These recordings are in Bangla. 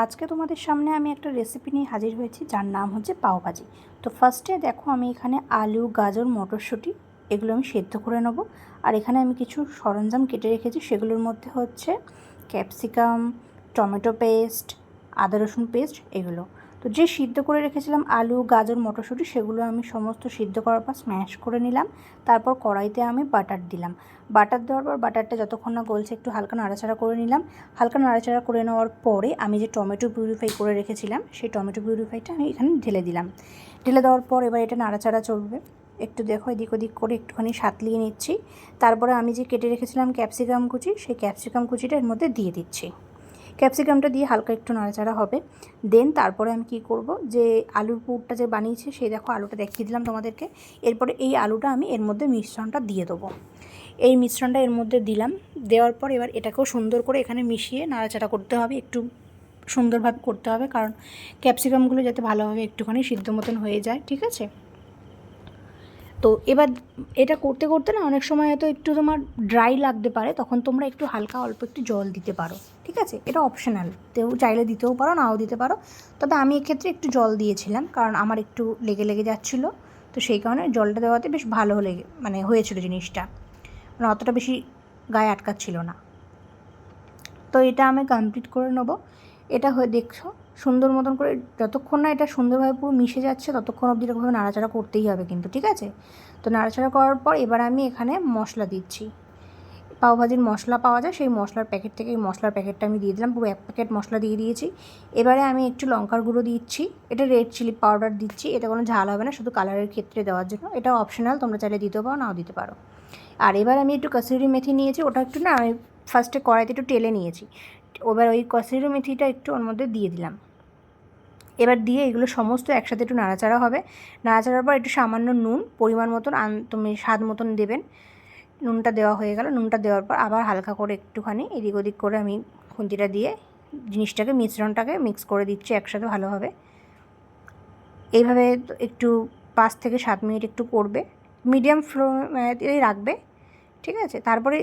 আজকে তোমাদের সামনে আমি একটা রেসিপি নিয়ে হাজির হয়েছি, যার নাম হচ্ছে পাওভাজি। তো ফার্স্টে দেখো, আমি এখানে আলু, গাজর, মটরশুঁটি এগুলো আমি সেদ্ধ করে নেবো। আর এখানে আমি কিছু সরঞ্জাম কেটে রেখেছি, সেগুলোর মধ্যে হচ্ছে ক্যাপসিকাম, টমেটো পেস্ট, আদা রসুন পেস্ট এগুলো। তো যে সিদ্ধ করে রেখেছিলাম আলু, গাজর, মটরশুঁটি, সেগুলো আমি সমস্ত সিদ্ধ করার পর স্ম্যাশ করে নিলাম। তারপর কড়াইতে আমি বাটার দিলাম। বাটার দেওয়ার পর বাটারটা যতক্ষণ না গলছে একটু হালকা নাড়াচাড়া করে নিলাম। হালকা নাড়াচাড়া করে নেওয়ার পরে আমি যে টমেটো পিউরিফাই করে রেখেছিলাম, সেই টমেটো পিউরিফাইটা আমি এখানে ঢেলে দিলাম। ঢেলে দেওয়ার পর এবার এটা নাড়াচাড়া চলবে। একটু দেখো, এদিক ওদিক করে একটুখানি সাঁতলিয়ে নিচ্ছি। তারপরে আমি যে কেটে রেখেছিলাম ক্যাপসিকাম কুচি, সেই ক্যাপসিকাম কুচিটা এর মধ্যে দিয়ে দিচ্ছি। ক্যাপসিকামটা দিয়ে হালকা একটু নাড়াচাড়া হবে। দেন তারপরে আমি কি করব, যে আলুর পুরটা যে বানিয়েছি, সেই দেখো আলুটা দেখিয়ে দিলাম তোমাদেরকে। এরপরে এই আলুটা আমি এর মধ্যে মিশ্রণটা দিয়ে দেবো। এই মিশ্রণটা এর মধ্যে দিলাম। দেওয়ার পর এবার এটাকেও সুন্দর করে এখানে মিশিয়ে নাড়াচাড়া করতে হবে, একটু সুন্দরভাবে করতে হবে, কারণ ক্যাপসিকামগুলো যাতে ভালোভাবে একটুখানি সিদ্ধ মতন হয়ে যায়, ঠিক আছে? তো এবার এটা করতে করতে না অনেক সময় হয়তো একটু তোমার ড্রাই লাগতে পারে, তখন তোমরা একটু হালকা অল্প একটু জল দিতে পারো, ঠিক আছে? এটা অপশনাল, তেও চাইলে দিতেও পারো, নাও দিতে পারো। তবে আমি এক্ষেত্রে একটু জল দিয়েছিলাম, কারণ আমার একটু লেগে লেগে যাচ্ছিলো। তো সেই কারণে জলটা দেওয়াতে বেশ ভালো হয়েছিল জিনিসটা, মানে অতটা বেশি গায়ে আটকাচ্ছিল না। তো এটা আমি কমপ্লিট করে নেব। এটা হয়ে দেখছো সুন্দর মতন করে, যতক্ষণ না এটা সুন্দরভাবে পুরো মিশে যাচ্ছে ততক্ষণ অবধি এরকমভাবে নাড়াচাড়া করতেই হবে কিন্তু, ঠিক আছে? তো নাড়াচাড়া করার পর এবার আমি এখানে মশলা দিচ্ছি। পাওভাজির মশলা পাওয়া যায়, সেই মশলার প্যাকেট থেকে এই মশলার প্যাকেটটা আমি দিয়ে দিলাম, পুরো 1 প্যাকেট মশলা দিয়ে দিয়েছি। এবারে আমি একটু লঙ্কার গুঁড়ো দিচ্ছি, এটা রেড চিলি পাউডার দিচ্ছি। এটা কোনো ঝাল হবে না, শুধু কালারের ক্ষেত্রে দেওয়ার জন্য। এটা অপশনাল, তোমরা চাইলে দিতেও পারো, নাও দিতে পারো। আর এবার আমি একটু কসুরি মেথি নিয়েছি, ওটা একটু না আমি ফার্স্টে কড়াইতে একটু টেলে নিয়েছি। এবার ওই কসুরি মেথিটা একটু ওর মধ্যে দিয়ে দিলাম। এবার দিয়ে এগুলো সমস্ত একসাথে একটু নাড়াচাড়া হবে। নাড়াচাড়ার পর একটু সামান্য নুন পরিমাণ মতন তুমি স্বাদ মতন দেবেন। নুনটা দেওয়া হয়ে গেল। নুনটা দেওয়ার পর আবার হালকা করে একটুখানি এদিক ওদিক করে আমি খুন্তিটা দিয়ে জিনিসটাকে, মিশ্রণটাকে মিক্স করে দিচ্ছি একসাথে ভালোভাবে। এইভাবে একটু 5 থেকে 7 মিনিট একটু করবে, মিডিয়াম ফ্লেমে রাখবে, ঠিক আছে? তারপরে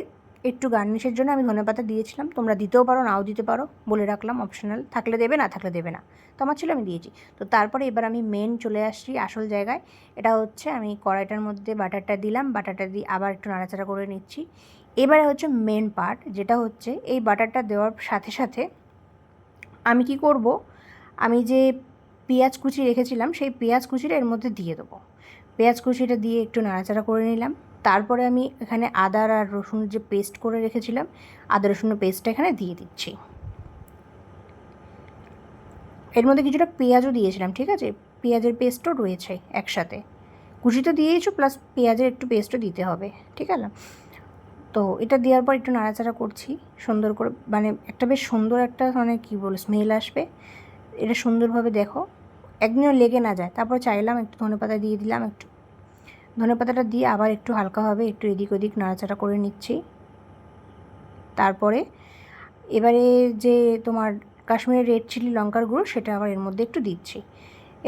একটু গার্নিশের জন্য আমি ধনেপাতা দিয়েছিলাম, তোমরা দিতেও পারো, নাও দিতে পারো, বলে রাখলাম, অপশনাল, থাকলে দেবে, না থাকলে দেবে না। তো আমার ছিল, আমি দিয়েছি। তো তারপরে এবার আমি চলে আসছি আসল জায়গায়। এটা হচ্ছে আমি কড়াইটার মধ্যে বাটারটা দিলাম, বাটারটা দিয়ে আবার একটু নাড়াচাড়া করে নিচ্ছি। এবারে হচ্ছে মেন পার্ট, যেটা হচ্ছে এই বাটারটা দেওয়ার সাথে সাথে আমি কি করব, আমি যে পেঁয়াজ কুচি রেখেছিলাম সেই পেঁয়াজ কুচিটা এর মধ্যে দিয়ে দেবো। পেঁয়াজ কুচিটা দিয়ে একটু নাড়াচাড়া করে নিলাম। তারপরে আমি এখানে আদা আর রসুন যে পেস্ট করে রেখেছিলাম, আদা রসুনের পেস্টটা এখানে দিয়ে দিচ্ছি। এর মধ্যে কিছুটা পেঁয়াজও দিয়েছিলাম, ঠিক আছে? পেঁয়াজের পেস্টও রয়েছে একসাথে, কুচি তো দিয়েছো, প্লাস পেঁয়াজের একটু পেস্টও দিতে হবে, ঠিক আছে? তো এটা দেওয়ার পর একটু নাড়াচাড়া করছি সুন্দর করে, মানে একটা বেশ সুন্দর একটা, মানে কী বল, স্মেল আসবে। এটা সুন্দরভাবে দেখো একদিনও লেগে না যায়। তারপর চাইলাম একটু ধনেপাতা দিয়ে দিলাম, একটু ধনেপাতাটা দিয়ে আবার একটু হালকাভাবে একটু এদিক ওদিক নাড়াচাড়া করে নিচ্ছি। তারপরে এবারে যে তোমার কাশ্মীরি রেড চিলি লঙ্কার গুঁড়ো, সেটা আবার এর মধ্যে একটু দিচ্ছি।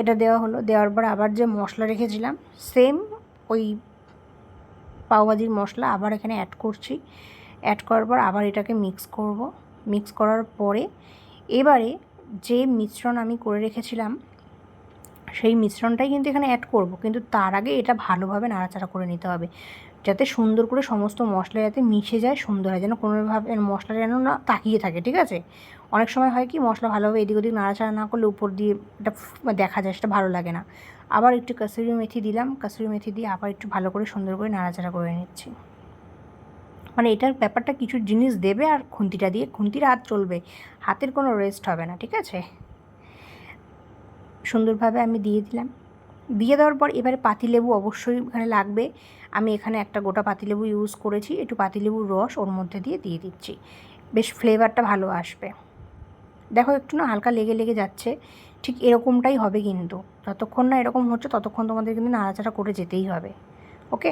এটা দেওয়া হলো। দেওয়ার পর আবার যে মশলা রেখেছিলাম, সেম ওই পাওভাজির মশলা আবার এখানে অ্যাড করছি। অ্যাড করার পর আবার এটাকে মিক্স করব। মিক্স করার পরে এবারে যে মিশ্রণ আমি করে রেখেছিলাম, সেই মিশ্রণটাই কিন্তু এখানে অ্যাড করব, কিন্তু তার আগে এটা ভালোভাবে নাড়াচাড়া করে নিতে হবে, যাতে সুন্দর করে সমস্ত মশলা যাতে মিশে যায়, সুন্দর হয়, যেন কোনোভাবে মশলা যেন না তাকিয়ে থাকে, ঠিক আছে? অনেক সময় হয় কি, মশলা ভালোভাবে এদিক ওদিক নাড়াচাড়া না করলে উপর দিয়ে এটা দেখা যায়, সেটা ভালো লাগে না। আবার একটু কসুরি মেথি দিলাম, কসুরি মেথি দিয়ে আবার একটু ভালো করে সুন্দর করে নাড়াচাড়া করে নিচ্ছি। মানে এটার ব্যাপারটা, কিছু জিনিস দেবে আর খুন্তিটা দিয়ে, খুন্তির হাত চলবে, হাতের কোনো রেস্ট হবে না, ঠিক আছে? সুন্দরভাবে আমি দিয়ে দিলাম। দিয়ে দেওয়ার পর এবারে পাতিলেবু অবশ্যই এখানে লাগবে। আমি এখানে একটা গোটা পাতিলেবু ইউজ করেছি, একটু পাতিলেবুর রস ওর মধ্যে দিয়ে দিচ্ছি, বেশ ফ্লেভারটা ভালো আসবে। দেখো একটু না হালকা লেগে লেগে যাচ্ছে, ঠিক এরকমটাই হবে কিন্তু, যতক্ষণ না এরকম হচ্ছে ততক্ষণ তোমাদের কিন্তু নাড়াচাড়া করে যেতেই হবে, ওকে?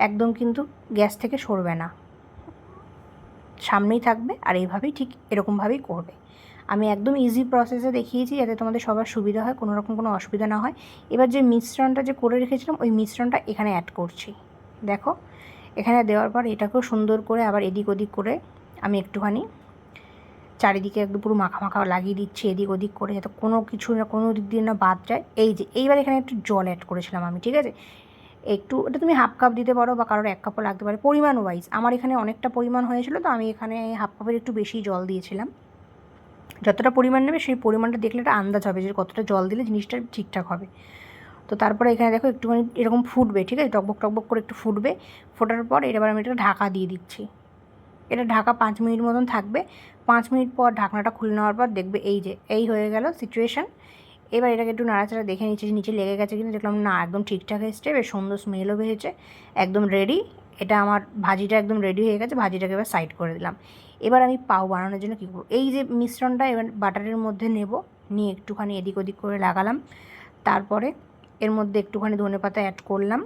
একদম কিন্তু গ্যাস থেকে সরবে না, সামনেই থাকবে, আর এইভাবেই ঠিক এরকমভাবেই করবে। আমি একদম ইজি প্রসেসে দেখিয়েছি, যাতে তোমাদের সবার সুবিধা হয়, কোনো রকম কোনো অসুবিধা না হয়। এবার যে মিশ্রণটা যে করে রেখেছিলাম, ওই মিশ্রণটা এখানে অ্যাড করছি। দেখো এখানে দেওয়ার পর এটাকেও সুন্দর করে আবার এদিক ওদিক করে আমি একটুখানি চারিদিকে একদম পুরো মাখা মাখা লাগিয়ে দিচ্ছি এদিক ওদিক করে, যাতে কোনো কিছু না কোনো দিক দিয়ে না বাদ যায়। এই যে এইবার এখানে একটু জল অ্যাড করেছিলাম আমি, ঠিক আছে, একটু, এটা তুমি হাফ কাপ দিতে পারো বা কারোর 1 কাপও লাগতে পারে, পরিমাণ ওয়াইজ। আমার এখানে অনেকটা পরিমাণ হয়েছিল, তো আমি এখানে হাফ কাপের একটু বেশি জল দিয়েছিলাম। যতটা পরিমাণ নেবে সেই পরিমাণটা দেখলে একটা আন্দাজ হবে যে কতটা জল দিলে জিনিসটা ঠিকঠাক হবে। তো তারপরে এখানে দেখো একটুখানি এরকম ফুটবে, ঠিক আছে, টকবক টকবক করে একটু ফুটবে। ফোটার পর এবার আমি এটা ঢাকা দিয়ে দিচ্ছি। এটা ঢাকা 5 মিনিট মতন থাকবে। 5 মিনিট পর ঢাকনাটা খুলে নেওয়ার পর দেখবে এই যে এই হয়ে গেল সিচুয়েশান। এবার এটাকে একটু নাড়াচাড়া দেখে নিচ্ছি নিচে লেগে গেছে কিনা, দেখলাম না একদম ঠিকঠাক এসছে, বেশ সুন্দর স্মেলও বেরিয়েছে, একদম রেডি। এটা আমার ভাজিটা একদম রেডি হয়ে গেছে, ভাজিটাকে এবার সাইড করে দিলাম। এবার আমি পাও বানানোর জন্য কী করবো, এই যে মিশ্রণটা এবার বাটারের মধ্যে নেব, নিয়ে একটুখানি এদিক ওদিক করে লাগালাম। তারপরে এর মধ্যে একটুখানি ধনেপাতা অ্যাড করলাম।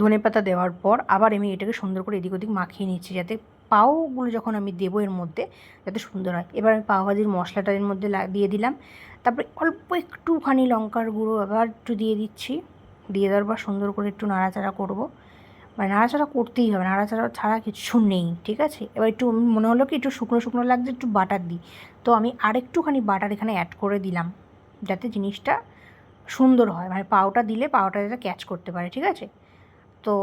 ধনেপাতা দেওয়ার পর আবার আমি এটাকে সুন্দর করে এদিক ওদিক মাখিয়ে নিচ্ছি, যাতে পাওগুলো যখন আমি দেবো এর মধ্যে যাতে সুন্দর হয়। এবার আমি পাও ভাজির মশলাটা এর মধ্যে দিয়ে দিলাম। তারপরে অল্প একটুখানি লঙ্কার গুঁড়ো আবার একটু দিয়ে দিচ্ছি। দিয়ে দেওয়ার পর সুন্দর করে একটু নাড়াচাড়া করব, মানে নাড়াচাড়া করতেই হবে, নাড়াচাড়া ছাড়া কিছু নেই, ঠিক আছে। এবার একটু মনে হলো কি একটু শুকনো শুকনো লাগছে, একটু বাটার দিই, তো আমি আরেকটুখানি বাটার এখানে অ্যাড করে দিলাম, যাতে জিনিসটা সুন্দর হয়, মানে পাওটা দিলে পাওটা যাতে ক্যাচ করতে পারে, ঠিক আছে। তো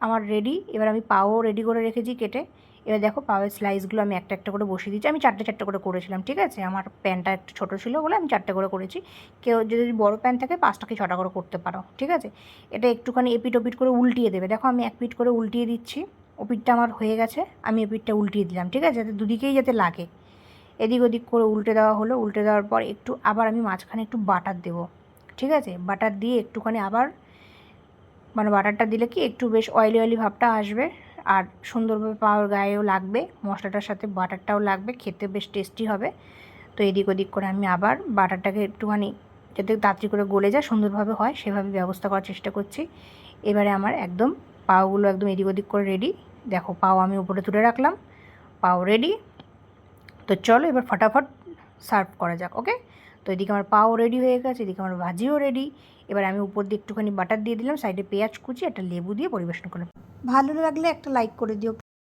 আমার রেডি। এবার আমি পাও রেডি করে রেখেছি কেটে। এবার দেখো পাওয়ের স্লাইসগুলো আমি একটা একটা করে বসিয়ে দিচ্ছি। আমি 4টে করে করেছিলাম, ঠিক আছে, আমার প্যানটা একটু ছোটো ছিল বলে আমি 4টে করে করেছি। কেউ যদি বড়ো প্যান থাকে 5টা কি 6টা করে করতে পারো, ঠিক আছে। এটা একটুখানি এপিট ওপিট করে উল্টিয়ে দেবে। দেখো আমি এক পিঠ করে উল্টিয়ে দিচ্ছি, ওপিটটা আমার হয়ে গেছে, আমি এপিটটা উল্টিয়ে দিলাম, ঠিক আছে, যাতে দুদিকেই যাতে লাগে। এদিক ওদিক করে উল্টে দেওয়া হলো। উল্টে দেওয়ার পর একটু আবার আমি মাঝখানে একটু বাটার দেবো, ঠিক আছে। বাটার দিয়ে একটুখানি আবার, মানে বাটারটা দিলে কি একটু বেশ অয়েলি অয়েলি ভাবটা আসবে, আর সুন্দরভাবে পাওয়ার গায়েও লাগবে, মশলাটার সাথে বাটারটাও লাগবে, খেতে বেশ টেস্টি হবে। তো এদিক ওদিক করে আমি আবার বাটারটাকে একটুখানি যাতে তাড়াতাড়ি করে গলে যায়, সুন্দরভাবে হয় সেভাবে ব্যবস্থা করার চেষ্টা করছি। এবারে আমার একদম পাওগুলো একদম এদিক ওদিক করে রেডি। দেখো পাও আমি উপরে তুলে রাখলাম, পাও রেডি। তো চলো এবার ফটাফট সার্ভ করা যাক, ওকে। তো এদিকে আমার পাও রেডি হয়ে গেছে, এদিকে আমার ভাজিও রেডি। এবার আমি উপর দিয়ে একটুখানি বাটার দিয়ে দিলাম, সাইডে পেঁয়াজ কুচি একটা লেবু দিয়ে পরিবেশন করলাম। ভালো লাগলে একটা লাইক করে দিও।